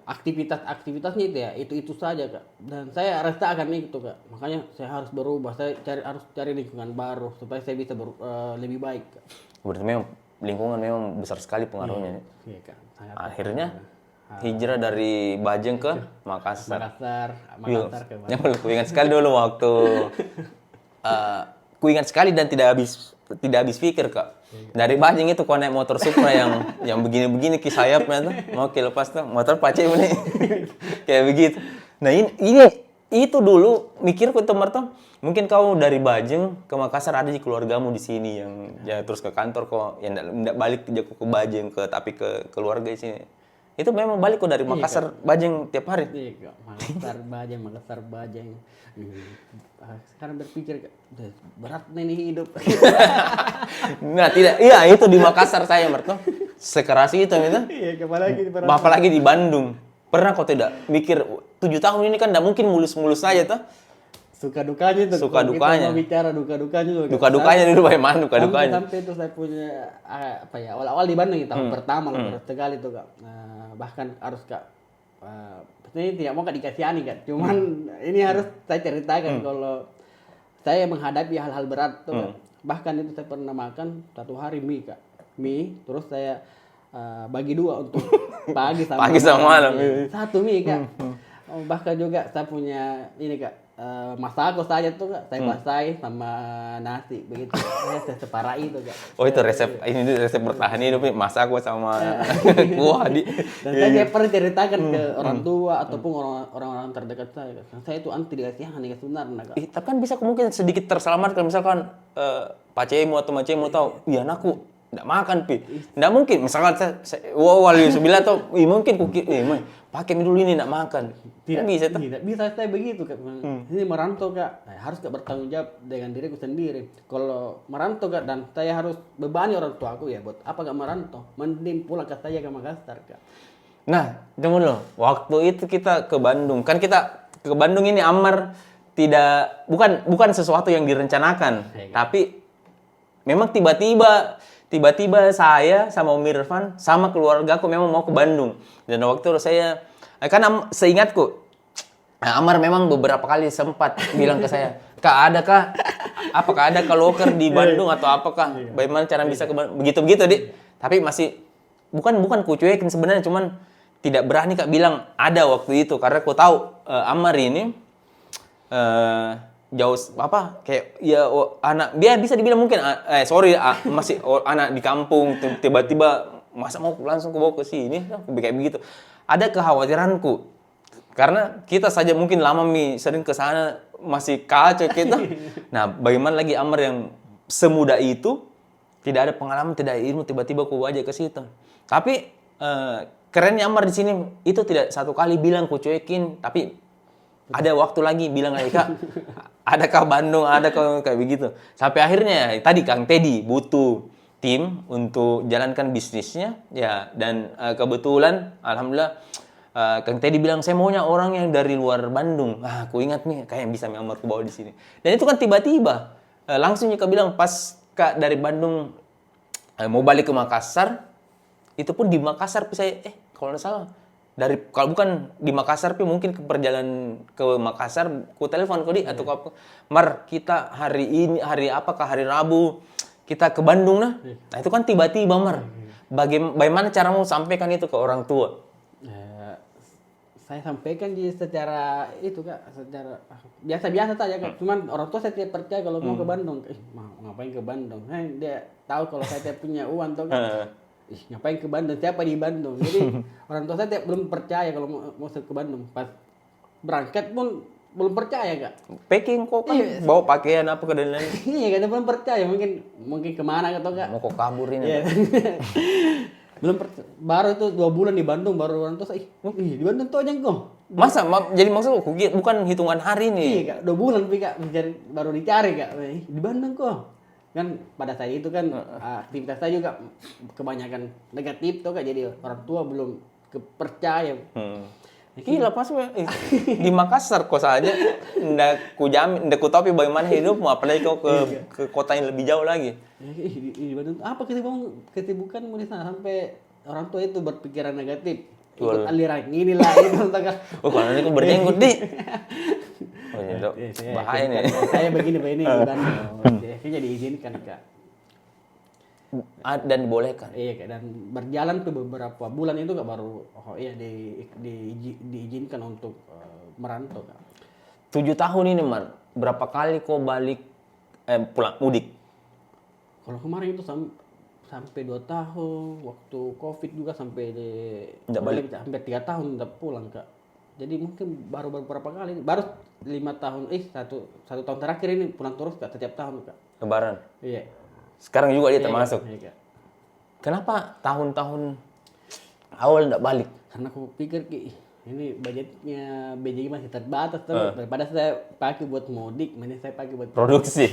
aktivitasnya itu saja Kak. Dan saya rasakan itu Kak. Makanya saya harus berubah, harus cari lingkungan baru supaya saya bisa lebih baik Kak. Berarti memang lingkungan memang besar sekali pengaruhnya. Iya Kak. Akhirnya hijrah dari Bajeng ke Makassar. Makassar ke Bajeng. Aku ingat sekali dulu waktu ku ingat sekali dan tidak habis pikir Kak. Dari Bajeng itu kau naik motor Supra yang begini-begini ki sayapnya tuh, mau ki lepas tuh motor pace ini. Kayak begitu. Nah, ini itu dulu mikirku tuh Marto, mungkin kau dari Bajeng ke Makassar ada di keluargamu di sini yang ya terus ke kantor kok yang enggak balik ke Bajeng tapi ke keluarga di sini. Itu memang balik kok dari Makassar Bajeng tiap hari. Iya, Makassar Bajeng. Sekarang berpikir berat nih hidup. Nah, tidak. Iya, itu di Makassar saya, Marto. Sekeras itu gitu. Iya, apalagi di Bandung. Pernah kok tidak mikir 7 tahun ini kan enggak mungkin mulus-mulus saja tuh. Suka dukanya tuh. Suka dukanya. Kita mau bicara duka-dukanya juga. Duka-dukanya dulu bagaimana duka-dukanya. Sampai itu saya punya awal-awal di Bandung tahun pertama berat sekali tuh Kak. Bahkan harus Kak ini tidak mau Kak dikasihani Kak. Cuman ini harus saya ceritakan kalau saya menghadapi hal-hal berat tuh Kak. Bahkan itu saya pernah makan satu hari mie Kak. Terus saya bagi 2 untuk pagi sama malam. Satu mie Kak. Bahkan juga saya punya ini Kak. Masako saja tuh Kak, saya basahi sama nasi begitu. Saya separah itu Kak. Oh itu resep bertahan hidup nih, masako sama kuah di. Dan saya pernah ceritakan ke orang tua ataupun orang-orang terdekat saya. Saya itu anti dikasihani sebenarnya Kak. Tapi kan bisa mungkin sedikit terselamatkan misalkan pacemu atau macemu tahu, iya anakku nggak makan pi, nggak mungkin misalkan saya wali sebilang tuh, mungkin pakai dulu ini nggak makan, tidak bisa tuh. Tidak bisa saya begitu Kak. Ini merantau Kak, harus Kak bertanggung jawab dengan diriku sendiri. Kalau merantau Kak dan saya harus bebani orang tua aku ya, buat apa Kak merantau? Mending pulang ke saya ke Makassar Kak. Nah, tunggu dulu. Waktu itu kita ke Bandung, kan kita ke Bandung ini Amar bukan sesuatu yang direncanakan, tapi memang tiba-tiba saya sama Om Irfan sama keluarga aku memang mau ke Bandung. Dan waktu itu saya kan seingatku Amar memang beberapa kali sempat bilang ke saya, apakah ada loker di Bandung atau apakah bagaimana cara bisa ke Bandung begitu Dik. Tapi masih bukan ku cuekin sebenarnya, cuman tidak berani Kak bilang ada waktu itu karena ku tahu Amar ini jauh kayak ya anak dia bisa dibilang mungkin masih anak di kampung tiba-tiba masa mau langsung ke bawa ke sini kayak begitu. Ada kekhawatiranku karena kita saja mungkin lama sering ke sana masih kacau kita. Nah, bagaimana lagi Amar yang semuda itu tidak ada pengalaman, tidak ada ilmu, tiba-tiba ku aja ke situ. Tapi kerennya Amar di sini itu tidak satu kali bilang ku cuekin, tapi ada waktu lagi bilang lagi Kak, adakah Bandung, adakah kayak begitu. Sampai akhirnya tadi Kang Teddy butuh tim untuk jalankan bisnisnya ya, dan kebetulan alhamdulillah Kang Teddy bilang saya maunya orang yang dari luar Bandung. Aku ingat nih kayak bisa Amar ku bawa di sini. Dan itu kan tiba-tiba langsung Kak bilang pas Kak dari Bandung mau balik ke Makassar, itu pun di Makassar saya kalau nggak salah kalau bukan di Makassar mungkin ke perjalanan ke Makassar ku telepon kau di atau apa, Mar kita hari ini hari apakah hari Rabu kita ke Bandung nah. Nah itu kan tiba-tiba Mar. Bagaimana caramu sampaikan itu ke orang tua? Saya sampaikan secara itu Kak, secara biasa-biasa saja Kak. Cuman orang tua saya tidak percaya kalau mau ke Bandung. Mau ngapain ke Bandung? Dia tahu kalau saya tidak punya uang tuh Kak. Ngapain ke Bandung? Siapa di Bandung? Jadi orang tua saya belum percaya kalau mau ke Bandung. Pas berangkat pun belum percaya Kak. Packing kok kan bawa pakaian apa ke dan lain. Iya Kak, dia belum percaya. Mungkin kemana atau Kak? Mau kok kabur ini? Iya. Baru itu 2 bulan di Bandung baru orang tua saya, di Bandung tuh aja kok. Masa jadi maksud bukan hitungan hari nih. Iya Kak, 2 bulan Kak baru dicari Kak. Di Bandung kok. Kan pada saat itu kan aktivitas saya juga kebanyakan negatif tuh Kak, jadi orang tua belum percaya. Gila pas di Makassar kok saja ndak ku jamin ndak ku tahu bagaimana hidupmu apalagi kau ke kota yang lebih jauh lagi. Di Bandung apa kesibukan mau di sana sampai orang tua itu berpikiran negatif. Jual. Ikut aliran inilah itu Kak. Oh kalau ini kok berjenggot di. Oh ini dok bahaya nih. Saya begini di Bandung. Jadi diizinkan Kak. Dan dibolehkan. Iya Kak, dan berjalan tuh beberapa bulan itu Kak baru diizinkan untuk merantau Kak. 7 tahun ini Mar, berapa kali kau balik pulang mudik? Kalau kemarin itu sampai 2 tahun, waktu Covid juga sampai Nggak balik. Sampai 3 tahun udah pulang Kak. Jadi mungkin baru beberapa kali, baru 5 tahun, satu tahun terakhir ini pulang terus Kak, setiap tahun Kak. Lebaran. Iya. Sekarang juga dia termasuk. Iya, Kak. Kenapa tahun-tahun awal enggak balik? Karena aku pikir ini budgetnya BJG masih terbatas tuh. Daripada saya pakai buat mudik, mending saya pakai buat Produksi.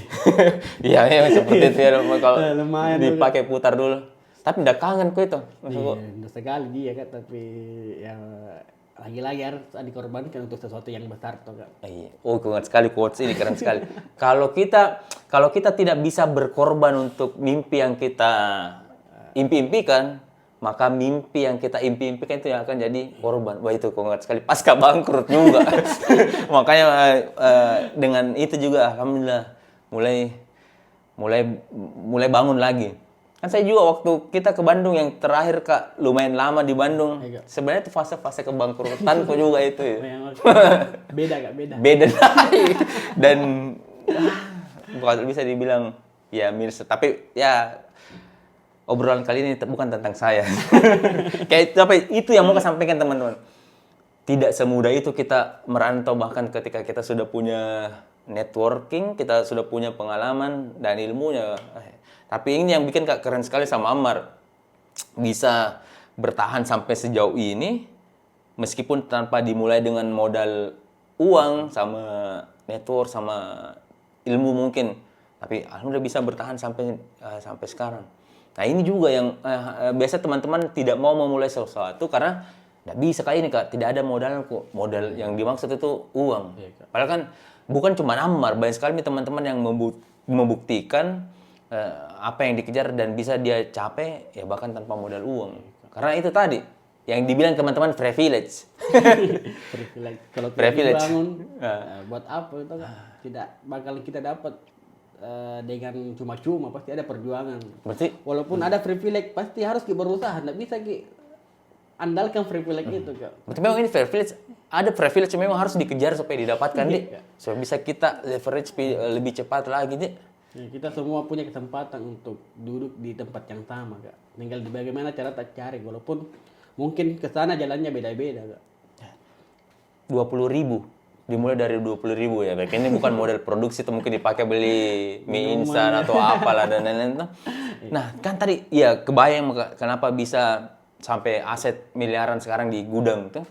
Iya, seperti itu ya kalau lumayan dipakai putar dulu. Tapi enggak kangen kok itu. Iya, sekali dia Kak, tapi ya lagi-lagi harus dikorbankan untuk sesuatu yang besar tuh Kak. Iya. Oh, keren sekali quotes ini, keren sekali. Kalau kita tidak bisa berkorban untuk mimpi yang kita impi-impikan, maka mimpi yang kita impi-impikan itu yang akan jadi korban. Wah itu keren sekali. Pasca bangkrut juga. Makanya dengan itu juga alhamdulillah mulai bangun lagi. Kan saya juga waktu kita ke Bandung yang terakhir Kak, lumayan lama di Bandung. Sebenarnya itu fase-fase kebangkrutan kok juga itu ya. Beda Kak, beda. Beda lagi. Dan bukan bisa dibilang ya miris, tapi ya obrolan kali ini bukan tentang saya. Kayak apa itu yang mau saya sampaikan teman-teman. Tidak semudah itu kita merantau, bahkan ketika kita sudah punya networking, kita sudah punya pengalaman dan ilmunya. Tapi ini yang bikin Kak keren sekali sama Ammar. Bisa bertahan sampai sejauh ini meskipun tanpa dimulai dengan modal uang sama network sama ilmu mungkin. Tapi alhamdulillah bisa bertahan sampai sekarang. Nah, ini juga yang biasa teman-teman tidak mau memulai sesuatu karena nggak bisa kayak ini Kak, tidak ada modal kok. Modal yang dimaksud itu uang. Padahal kan bukan cuma Ammar, banyak sekali teman-teman yang membuktikan apa yang dikejar dan bisa dia capai ya bahkan tanpa modal uang. Karena itu tadi yang dibilang teman-teman privilege. Privilege. Kalau privilege. Dibangun buat apa itu kan? Tidak bakal kita dapat dengan cuma-cuma, pasti ada perjuangan. Berarti walaupun ada privilege pasti harus berusaha, enggak bisa andalkan privilege itu Kak. Berarti memang ini ada privilege yang memang harus dikejar supaya didapatkan Dik. Supaya bisa kita leverage lebih cepat lagi Dik. Ya, kita semua punya kesempatan untuk duduk di tempat yang sama Kak. Tinggal bagaimana cara tak cari, walaupun mungkin ke sana jalannya beda-beda Kak. 20.000 dimulai dari 20.000 ya. Ini bukan model produksi itu mungkin dipakai beli mie instan atau apalah dan lain-lain. Nah, kan tadi ya kebayang kenapa bisa sampai aset miliaran sekarang di gudang tuh.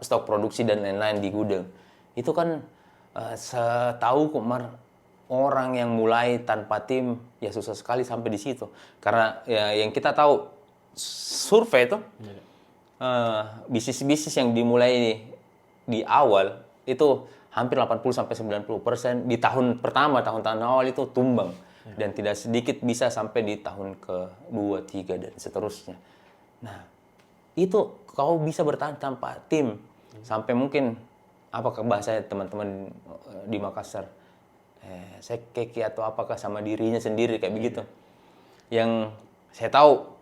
Stok produksi dan lain-lain di gudang. Itu kan setahu kok orang yang mulai tanpa tim ya susah sekali sampai di situ. Karena ya yang kita tahu survei itu bisnis-bisnis yang dimulai di awal itu hampir 80-90% di tahun pertama, tahun-tahun awal itu tumbang. dan tidak sedikit bisa sampai di tahun ke-2, 3 dan seterusnya. Nah, itu kau bisa bertahan tanpa tim sampai mungkin apakah bahasa teman-teman di Makassar sekeki atau apakah sama dirinya sendiri kayak begitu. Yang saya tahu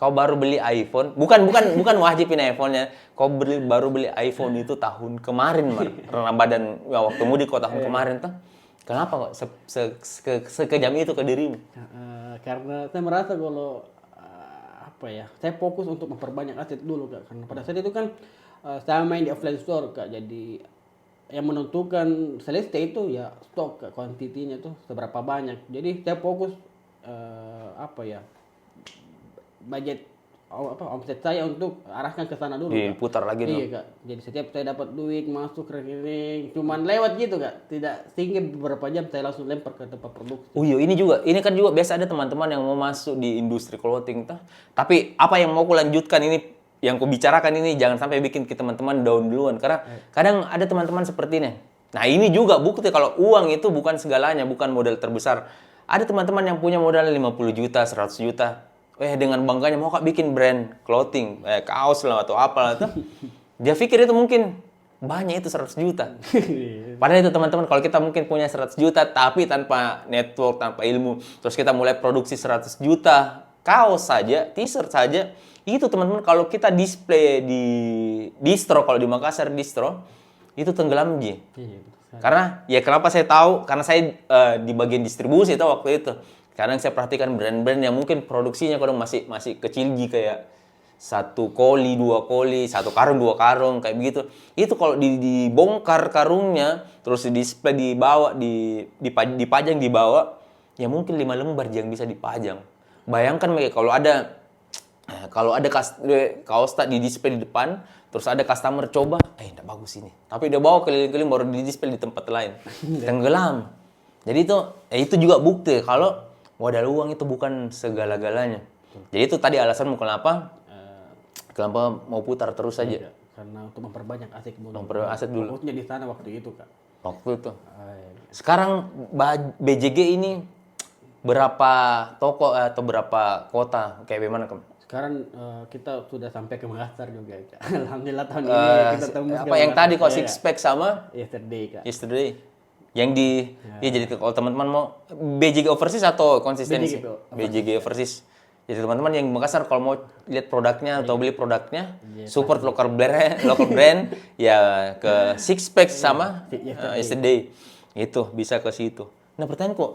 kau baru beli iPhone, bukan wajib ini iPhone-nya. Kau baru beli iPhone itu tahun kemarin, Mar. Ramadan waktu mudik kau tahun kemarin tuh. Kenapa kok sekejam itu ke dirimu? Karena saya merasa kalau saya fokus untuk memperbanyak aset dulu Kak. Karena pada saat itu kan saya main di offline store Kak. Jadi yang menentukan selesai itu ya stok Kak, kuantitinya tuh seberapa banyak. Jadi saya fokus budget omset saya untuk arahkan ke sana dulu Diputar lagi dong. Iya Kak. Jadi setiap saya dapat duit masuk rekening, cuman lewat gitu Kak. Tidak sehingga beberapa jam saya langsung lempar ke tempat produksi. Oh iya, ini kan juga biasa ada teman-teman yang mau masuk di industri clothing tuh. Tapi apa yang mau aku lanjutkan ini, yang aku bicarakan ini jangan sampai bikin kita teman-teman down duluan. Karena kadang ada teman-teman seperti ini. Nah ini juga bukti kalau uang itu bukan segalanya, bukan modal terbesar. Ada teman-teman yang punya modal 50 juta, 100 juta. Dengan bangganya mau Kak bikin brand clothing, kaos lah atau apalah tuh. Dia pikir itu mungkin banyak itu 100 juta. Padahal itu teman-teman kalau kita mungkin punya 100 juta tapi tanpa network, tanpa ilmu, terus kita mulai produksi 100 juta kaos saja, t-shirt saja, itu teman-teman kalau kita display di distro, kalau di Makassar distro, itu tenggelam Ji. Karena ya kenapa saya tahu? Karena saya di bagian distribusi itu waktu itu. Kadang saya perhatikan brand-brand yang mungkin produksinya kadang masih kecil Ji, kayak 1 koli, 2 koli, 1 karung, 2 karung kayak begitu. Itu kalau dibongkar karungnya, terus di display dibawa, dipajang di bawah, ya mungkin 5 lembar yang bisa dipajang. Bayangkan kalau ada kaos tak di display di depan, terus ada customer coba, enggak bagus ini. Tapi dia bawa keliling-keliling baru di display di tempat lain. Tenggelam. Jadi itu juga bukti kalau modal uang itu bukan segala-galanya. Jadi itu tadi alasanmu kenapa mau putar terus saja. Karena untuk memperbanyak aset dulu. Memperbanyak aset dulu. Fokusnya di sana waktu itu Kak. Waktu itu. Sekarang BJG ini berapa toko atau berapa kota? Kayak gimana Kak? Sekarang kita sudah sampai ke Makassar juga Kak. Alhamdulillah tahun ini kita tembus apa yang tadi kok six pack sama yesterday Kak. Yesterday. Yang jadi kalau teman-teman mau BJG Overseas atau konsistensi? BJG Overseas. Jadi teman-teman yang Makassar kalau mau lihat produknya atau beli produknya, support local brand ya ke Six Pack sama Yesterday. Itu bisa ke situ. Nah, pertanyaanku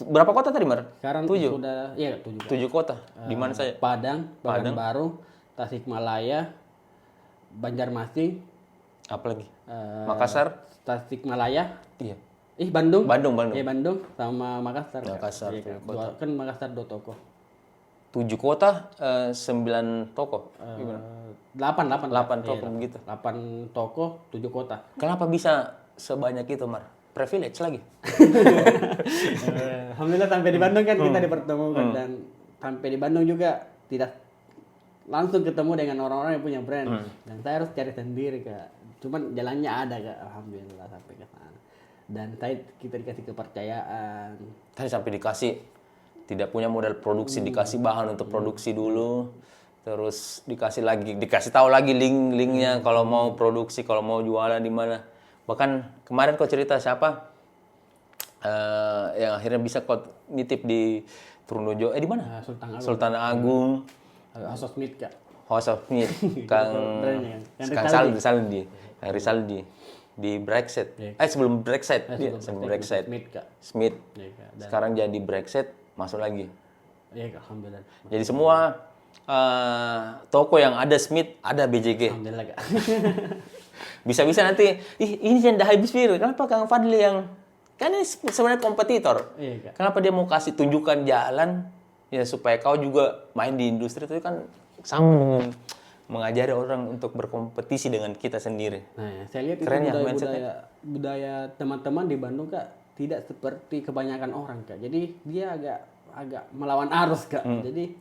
berapa kota tadi, Mar? Sekarang 7. Sudah 7. 7 kota. Di mana saya? Padang Baru, Tasikmalaya, Banjarmasin, apa lagi? Makassar, Tasikmalaya. iya. Bandung. Iya, Bandung sama Makassar. Makassar, Iya, kota. kan Makassar 2 toko. 7 kota, 9 toko. 8 toko begitu. 8 toko, 7 kota. Kenapa bisa sebanyak itu, Mar? Privilege lagi. Alhamdulillah sampai di Bandung kan kita dipertemukan dan sampai di Bandung juga tidak langsung ketemu dengan orang-orang yang punya brand. Dan saya harus cari sendiri Kak. Cuman jalannya ada Kak. Alhamdulillah sampai ke sana. Dan kita dikasih kepercayaan. Tadi sampai dikasih tidak punya modal produksi, dikasih bahan untuk produksi dulu. Terus dikasih tahu lagi link-linknya kalau mau produksi, kalau mau jualan di mana. Bahkan kemarin kau cerita siapa yang akhirnya bisa kau nitip di Trunojo, di mana? Sultan Agung. House of Meat Kak. House of Meat, Kang Saldi. Kang Risaldi di Brexit. Sebelum Brexit. Sebelum Brexit. Smith. Sekarang jadi Brexit, masuk lagi. Iya, alhamdulillah. Jadi semua toko yang ada Smith, ada BJG. Alhamdulillah Kak. Bisa-bisa nanti, ini yang dah habis viral. Kenapa Kang Fadli yang, kan ini sebenarnya kompetitor. Iya, Kak. Kenapa dia mau kasih tunjukkan jalan, ya supaya kau juga main di industri itu kan sama dengan mengajari orang untuk berkompetisi dengan kita sendiri. Nah, saya lihat keren itu ya, budaya teman-teman di Bandung Kak tidak seperti kebanyakan orang Kak. Jadi dia agak melawan arus Kak. Jadi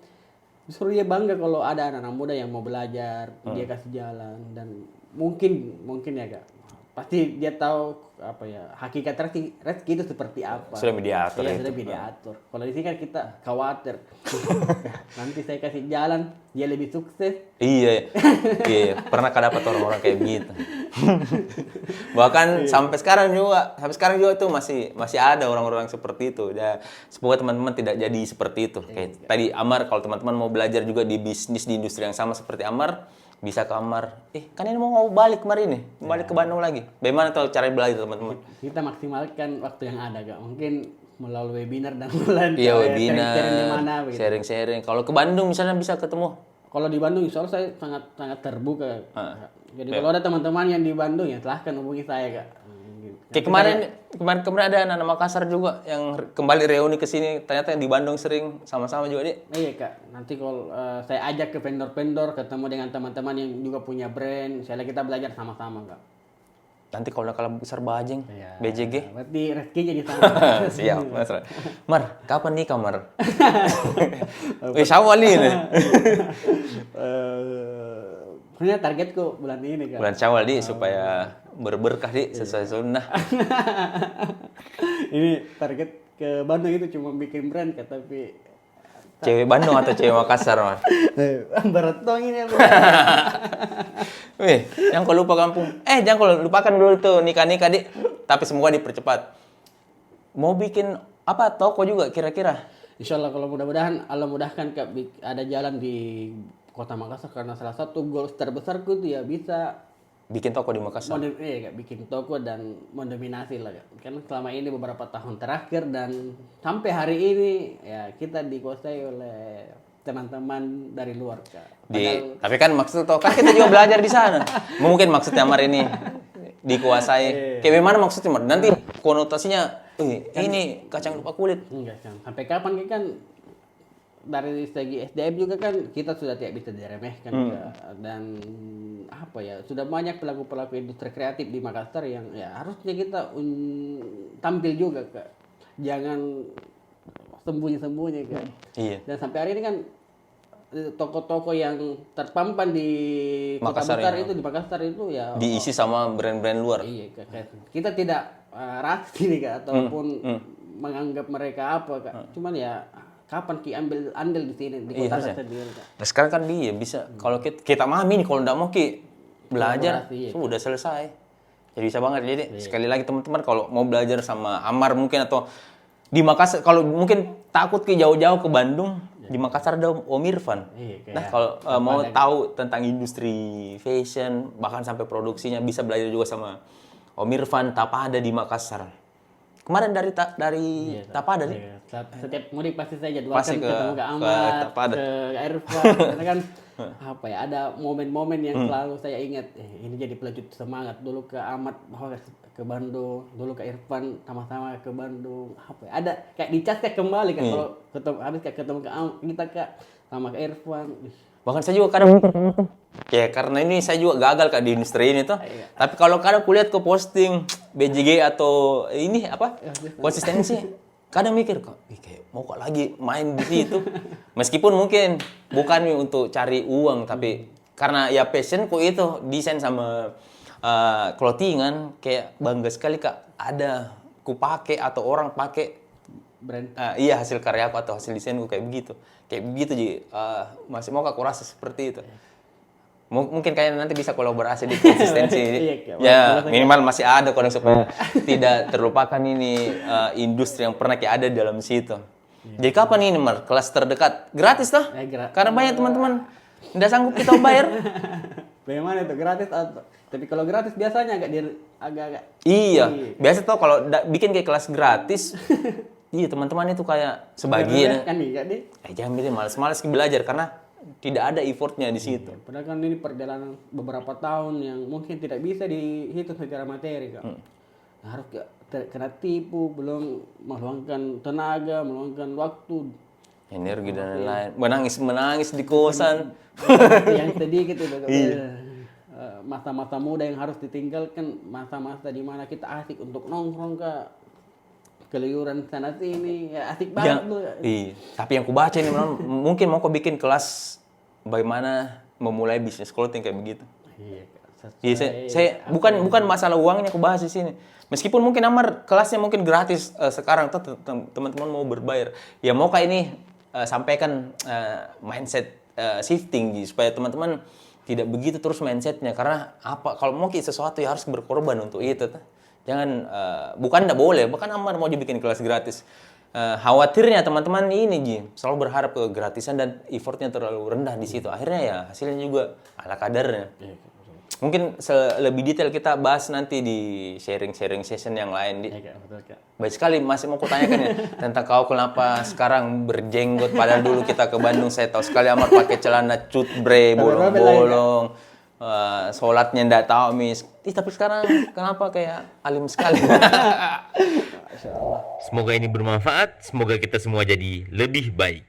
justru dia bangga kalau ada anak-anak muda yang mau belajar, dia kasih jalan dan mungkin ya Kak pasti dia tahu apa ya hakikat rezeki itu seperti apa. Sudah diatur Iya, itu. sudah diatur. Kalau di sini kan kita khawatir. Nanti saya kasih jalan, dia lebih sukses. Iya, iya, pernah dapat orang-orang kayak begitu. Bahkan sampai sekarang juga tuh masih ada orang-orang seperti itu. Ya, semoga teman-teman tidak jadi seperti itu. Kayak tadi Amar, kalau teman-teman mau belajar juga di bisnis di industri yang sama seperti Amar, bisa ke Amar. Kan ini mau balik kemarin nih, balik ke Bandung lagi. Bagaimana tuh cara belajar teman-teman? Kita maksimalkan waktu yang ada, Kak. Mungkin melalui webinar dan melalui Iya, webinar, sharing-sharing di mana begitu. sharing-sharing. Kalau ke Bandung misalnya bisa ketemu. Kalau di Bandung, insya Allah saya sangat terbuka. Jadi kalau ada teman-teman yang di Bandung ya silahkan hubungi saya, Kak. Kayak kemarin ada anak Makassar juga yang kembali reuni ke sini. Ternyata yang di Bandung sering sama-sama juga, Dik. Iya, Kak. Nanti kalau saya ajak ke vendor-vendor, ketemu dengan teman-teman yang juga punya brand, misalnya kita belajar sama-sama, Kak. Nanti kalau udah kalah besar Bajeng, Iya. BJG. Berarti rezekinya di sana. Siap, Mas. Mar, kapan nikah, Mar? Syawal ini. Sebenarnya targetku bulan ini, Kak. Bulan Syawal, Dik, supaya berberkah, Dik, sesuai sunnah. Ini target ke Bandung itu cuma bikin brand, Kak, tapi Cewek Bandung atau cewek Makassar, Mar? berat dong ini aku. Wih, jangan kau lupa kampung. Jangan kau lupakan dulu tuh nikah-nikah, Dik. Tapi semoga dipercepat. Mau bikin apa toko juga kira-kira? Insya Allah kalau mudah-mudahan Allah mudahkan, Kak, ada jalan di Kota Makassar, karena salah satu goals terbesarku itu ya bisa Bikin toko di Makassar. Kak, bikin toko dan mendominasi lah, Kak. Karena selama ini beberapa tahun terakhir dan sampai hari ini ya kita dikuasai oleh teman-teman dari luar, Kak. Tapi kan maksud toko kan kita juga belajar di sana. Mungkin maksudnya Mar ini dikuasai. Kayak gimana maksudnya, Mar? Nanti konotasinya, ini kacang lupa kulit. Enggak, kan. Sampai kapan kan dari segi SDM juga kan kita sudah tidak bisa diremehkan, Kak. Dan apa ya, sudah banyak pelaku-pelaku industri kreatif di Makassar yang ya harusnya kita tampil juga, Kak. Jangan sembunyi-sembunyi, Kak. Iya. Dan sampai hari ini kan toko-toko yang terpampang di kota Makassar besar ini. itu di Makassar itu ya Diisi sama brand-brand luar. iya, Kak. Kita tidak rasis nih, Kak, ataupun menganggap mereka apa, Kak. Cuman ya kapan ki ambil andil di sini di kota sendiri, Kak. Nah, sekarang kan dia bisa kalau kita mami nih, kalau nggak mau ki belajar Kolaborasi, iya. sudah selesai. Jadi bisa banget. Jadi sekali lagi teman-teman kalau mau belajar sama Amar mungkin atau di Makassar, kalau mungkin takut ki jauh-jauh ke Bandung, di Makassar ada Om Irfan. Iya, kayak Nah, kalau mau tahu tentang industri fashion bahkan sampai produksinya bisa belajar juga sama Om Irfan Tapada di Makassar. Kemarin dari Tapada nih. Iya, setiap mudik pasti saya Pasti jadwalkan ke- ketemu ke ke Ahmad, Tapada. ke Irfan. Karena kan apa ya, ada momen-momen yang selalu saya ingat. Ini jadi pelajut semangat. Dulu ke Ahmad, ke Bandung, dulu ke Irfan, sama-sama ke Bandung. Apa ya, ada kayak dicas kayak kembali kan kalau ketemu habis kayak ketemu ke Ahmad, kita Kak sama ke Irfan. Bahkan saya juga kadang mikir ya karena ini saya juga gagal Kak di industri ini tuh. Tapi kalau kadang kulihat ke posting BJG atau ini apa konsistensi, kadang mikir kok, kayak mau kok lagi main di situ. Meskipun mungkin bukan untuk cari uang, tapi karena ya passionku itu desain sama clothingan, kayak bangga sekali Kak ada ku pakai atau orang pakai Brand. iya hasil karyaku atau hasil desainku kayak begitu jadi masih mau aku rasa seperti itu. Mungkin kayaknya nanti bisa kolaborasi di konsistensi. Iya, Ya minimal masih ada kalau supaya tidak terlupakan ini industri yang pernah kayak ada dalam situ. Jadi kapan ini Mar kelas terdekat gratis toh? Karena banyak teman-teman tidak sanggup kita bayar. Bagaimana itu gratis atau? Tapi kalau gratis biasanya agak-agak. Iya, biasa tuh kalau bikin kayak kelas gratis. Iya teman-teman itu kayak sebagian. Kan nih, Kak, Di. Jangan bikin malas-malas belajar karena tidak ada effortnya di situ. Padahal kan ini perjalanan beberapa tahun yang mungkin tidak bisa dihitung secara materi, Kak. Nah, harus kena tipu, belum meluangkan tenaga, meluangkan waktu. Energi dan lain-lain. Menangis di kosan. Yang sedikit itu, Kak. Masa-masa muda yang harus ditinggalkan, masa-masa di mana kita asik untuk nongkrong, Kak. Keluyuran sana sini, ya asik banget tuh. Iya. Tapi yang kubaca ini mungkin mau kau bikin kelas bagaimana memulai bisnis clothing kayak begitu. Iya, Iya, saya bukan masalah uangnya aku bahas di sini. Meskipun mungkin Amar kelasnya mungkin gratis sekarang tuh teman-teman mau berbayar. Ya mau kayak ini sampaikan mindset shifting gitu, supaya teman-teman tidak begitu terus mindsetnya. Karena apa? Kalau mau sesuatu ya harus berkorban untuk itu. Jangan bukan enggak boleh, bahkan Amar mau dibikin kelas gratis. Khawatirnya teman-teman ini Ji, selalu berharap ke gratisan dan effortnya terlalu rendah di situ. Akhirnya ya hasilnya juga ala kadarnya. Mungkin lebih detail kita bahas nanti di sharing-sharing session yang lain. Iya, Kak, betul, Kak. Baik sekali, masih mau kutanyakan ya tentang kau kenapa sekarang berjenggot, padahal dulu kita ke Bandung saya tahu sekali Amar pakai celana cutbre bolong-bolong, sholatnya ndak tahu mis. Tapi sekarang kenapa kayak alim sekali? Semoga ini bermanfaat, semoga kita semua jadi lebih baik.